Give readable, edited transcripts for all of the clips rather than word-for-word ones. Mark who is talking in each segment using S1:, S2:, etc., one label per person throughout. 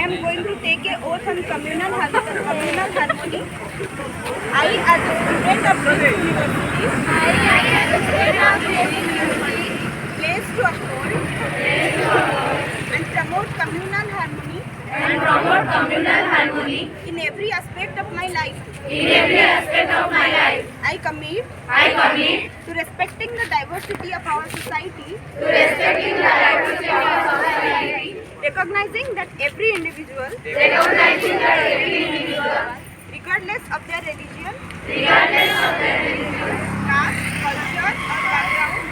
S1: am going to take a oath on communal harmony. I, as a student of this university, pledge to uphold and promote communal harmony in every aspect of my life. I commit to respecting the diversity of our society, recognizing that every individual, regardless of their religion, caste, culture, or background,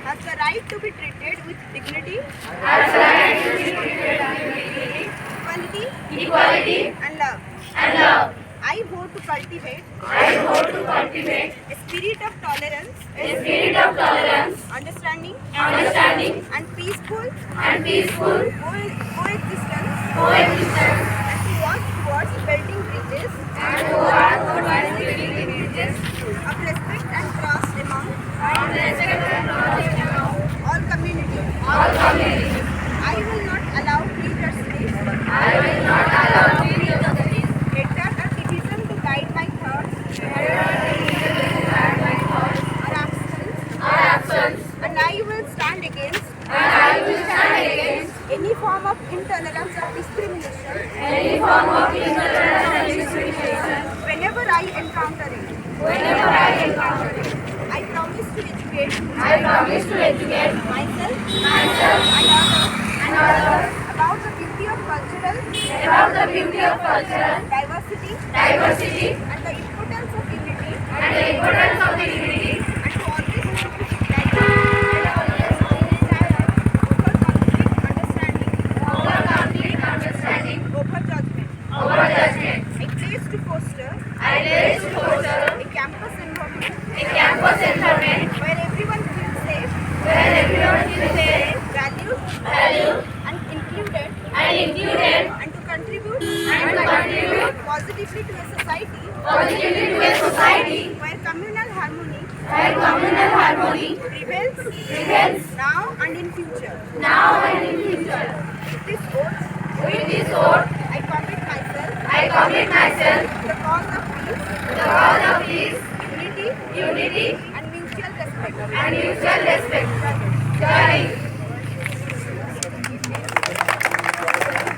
S1: has the right to be treated with dignity, equality, and love. I vote to cultivate a spirit of tolerance, understanding, and peaceful coexistence, and to work towards building bridges of respect and trust among all communities. I will not allow prejudice, hatred, or division to guide my thoughts or actions, and I will stand against any form of intolerance or discrimination whenever I encounter it. I promise to educate myself and others about the beauty of cultural diversity and the importance of unity, and to always over judgment. I pledge to foster a campus environment where everyone feels safe, valued, and included, and to contribute positively to a society where communal harmony prevails now and in future. With this oath, I commit myself to the cause of peace, unity, and mutual respect. Jai Hind.